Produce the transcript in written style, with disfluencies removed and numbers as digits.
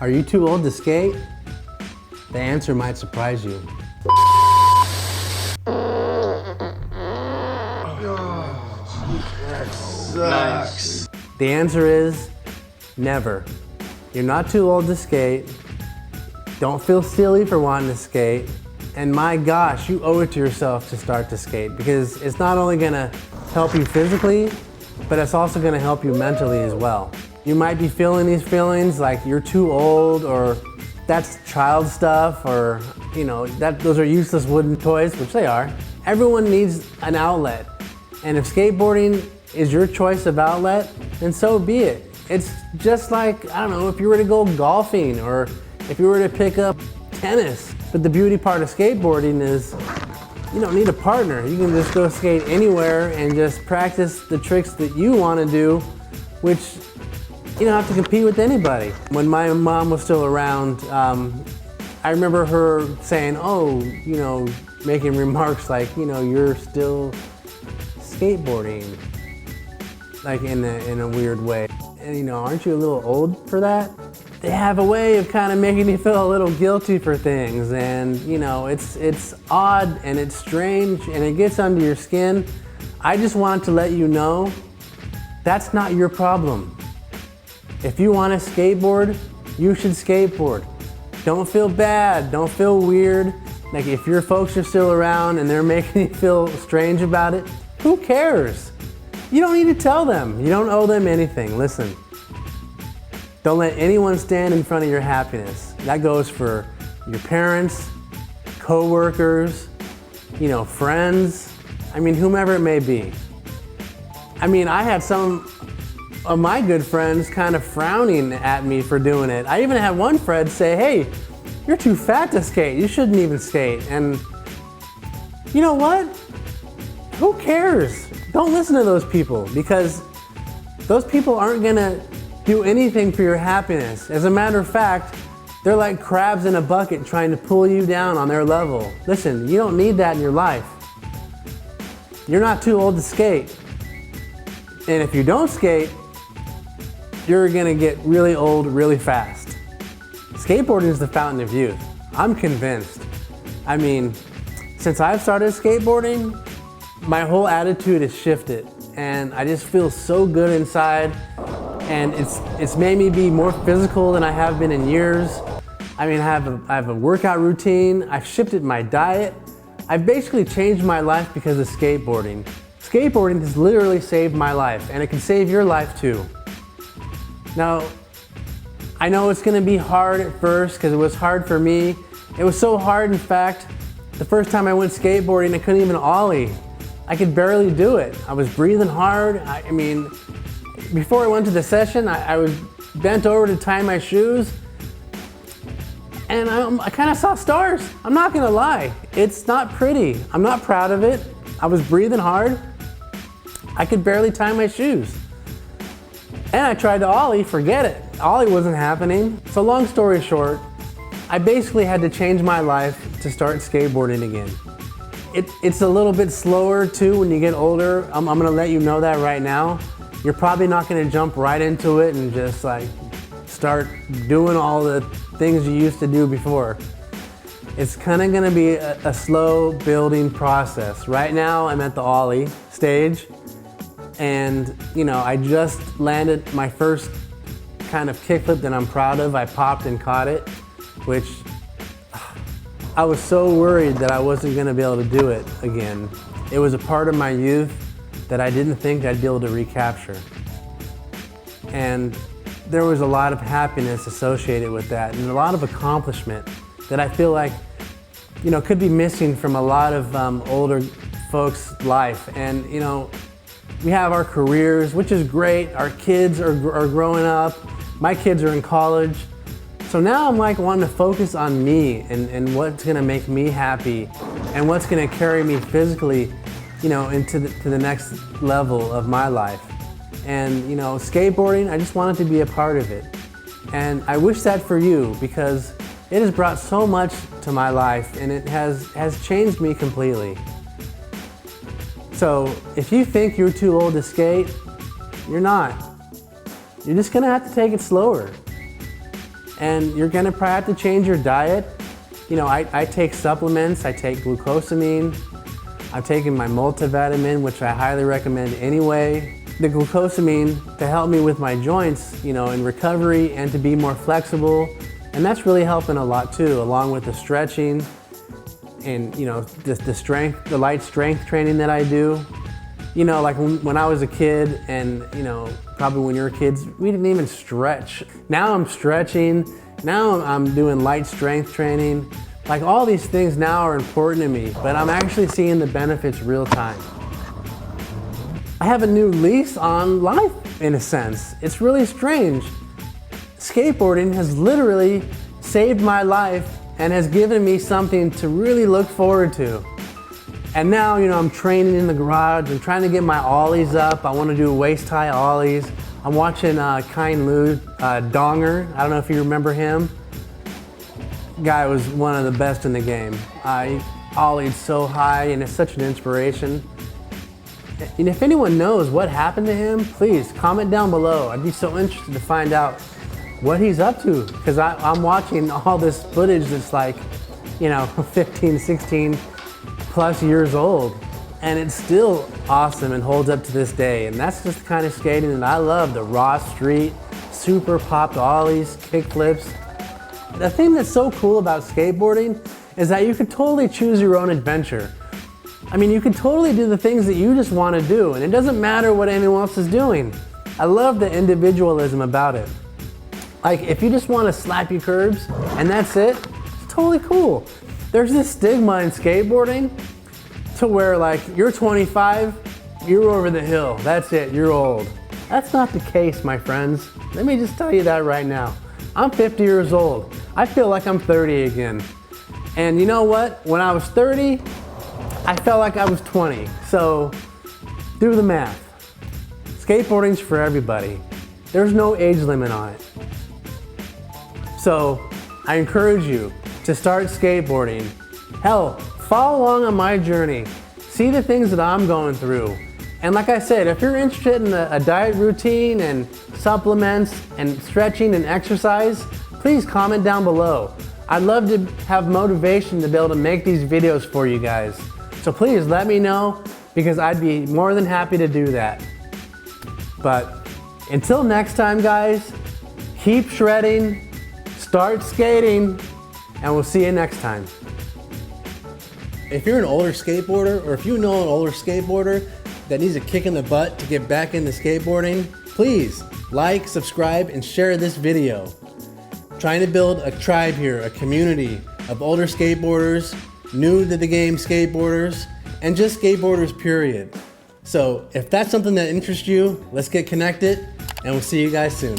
Are you too old to skate? The answer might surprise you. Sucks. The answer is never. You're not too old to skate. Don't feel silly for wanting to skate. And my gosh, you owe it to yourself to start to skate, because it's not only gonna help you physically, but it's also gonna help you mentally as well. You might be feeling these feelings like you're too old, or that's child stuff, or those are useless wooden toys, which they are. Everyone needs an outlet. And if skateboarding is your choice of outlet, then so be it. It's just like, I don't know, if you were to go golfing or if you were to pick up tennis. But the beauty part of skateboarding is you don't need a partner. You can just go skate anywhere and just practice the tricks that you want to do, which you don't have to compete with anybody. When my mom was still around, I remember her saying, making remarks like, you're still skateboarding, like in a weird way. And aren't you a little old for that? They have a way of kind of making you feel a little guilty for things, and it's odd and it's strange and it gets under your skin. I just want to let you know that's not your problem. If you want to skateboard, you should skateboard. Don't feel bad, don't feel weird. Like if your folks are still around and they're making you feel strange about it, who cares? You don't need to tell them. You don't owe them anything. Listen, don't let anyone stand in front of your happiness. That goes for your parents, co-workers, friends, whomever it may be. I had some of my good friends kind of frowning at me for doing it. I even had one friend say, hey, you're too fat to skate. You shouldn't even skate. And you know what? Who cares? Don't listen to those people, because those people aren't gonna do anything for your happiness. As a matter of fact, they're like crabs in a bucket trying to pull you down on their level. Listen, you don't need that in your life. You're not too old to skate. And if you don't skate, you're gonna get really old really fast. Skateboarding is the fountain of youth. I'm convinced. Since I've started skateboarding, my whole attitude has shifted, and I just feel so good inside, and it's made me be more physical than I have been in years. I have a workout routine. I've shifted my diet. I've basically changed my life because of skateboarding. Skateboarding has literally saved my life, and it can save your life too. Now, I know it's gonna be hard at first, because it was hard for me. It was so hard, in fact, the first time I went skateboarding, I couldn't even ollie. I could barely do it. I was breathing hard. Before I went to the session, I was bent over to tie my shoes, and I kind of saw stars. I'm not gonna lie. It's not pretty. I'm not proud of it. I was breathing hard. I could barely tie my shoes. And I tried to ollie, forget it. Ollie wasn't happening. So long story short, I basically had to change my life to start skateboarding again. It's a little bit slower too when you get older. I'm gonna let you know that right now. You're probably not gonna jump right into it and just like start doing all the things you used to do before. It's kind of gonna be a slow building process. Right now I'm at the ollie stage, and I just landed my first kind of kickflip that I'm proud of. I popped and caught it, which I was so worried that I wasn't gonna be able to do it again. It was a part of my youth that I didn't think I'd be able to recapture. And there was a lot of happiness associated with that, and a lot of accomplishment that I feel like, could be missing from a lot of older folks' life. And we have our careers, which is great. Our kids are growing up. My kids are in college. So now I'm like wanting to focus on me and what's gonna make me happy and what's gonna carry me physically, into the next level of my life. And skateboarding, I just wanted to be a part of it. And I wish that for you, because it has brought so much to my life, and it has changed me completely. So if you think you're too old to skate, you're not. You're just gonna have to take it slower. and you're gonna probably have to change your diet. You know, I take supplements, I take glucosamine, I've taken my multivitamin, which I highly recommend anyway. The glucosamine to help me with my joints, you know, in recovery and to be more flexible. And that's really helping a lot too, along with the stretching and, you know, the light strength training that I do. You know, like when I was a kid and, you know, probably when you were kids, we didn't even stretch. Now I'm stretching, now I'm doing light strength training. Like all these things now are important to me, but I'm actually seeing the benefits real time. I have a new lease on life in a sense. It's really strange. Skateboarding has literally saved my life and has given me something to really look forward to. And now, you know, I'm training in the garage. I'm trying to get my ollies up. I want to do waist high ollies. I'm watching Kind Lu Donger. I don't know if you remember him. Guy was one of the best in the game. He ollied so high and it's such an inspiration. And if anyone knows what happened to him, please comment down below. I'd be so interested to find out what he's up to, because I'm watching all this footage that's like, you know, 15, 16 plus years old, and it's still awesome and holds up to this day. And that's just the kind of skating that I love, the raw street, super popped ollies, kick flips. The thing that's so cool about skateboarding is that you can totally choose your own adventure. I mean, you can totally do the things that you just want to do, and it doesn't matter what anyone else is doing. I love the individualism about it. Like, if you just want to slap your curbs and that's it, it's totally cool. There's this stigma in skateboarding to where, like, you're 25, you're over the hill, that's it, you're old. That's not the case, my friends. Let me just tell you that right now. I'm 50 years old. I feel like I'm 30 again. And you know what? When I was 30, I felt like I was 20. So do the math. Skateboarding's for everybody. There's no age limit on it. So I encourage you to start skateboarding. Hell, follow along on my journey. See the things that I'm going through. And like I said, if you're interested in a diet routine and supplements and stretching and exercise, please comment down below. I'd love to have motivation to be able to make these videos for you guys. So please let me know, because I'd be more than happy to do that. But until next time, guys, keep shredding, start skating, and we'll see you next time. If you're an older skateboarder, or if you know an older skateboarder that needs a kick in the butt to get back into skateboarding, please like, subscribe, and share this video. Trying to build a tribe here, a community of older skateboarders, new to the game skateboarders, and just skateboarders, period. So if that's something that interests you, let's get connected, and we'll see you guys soon.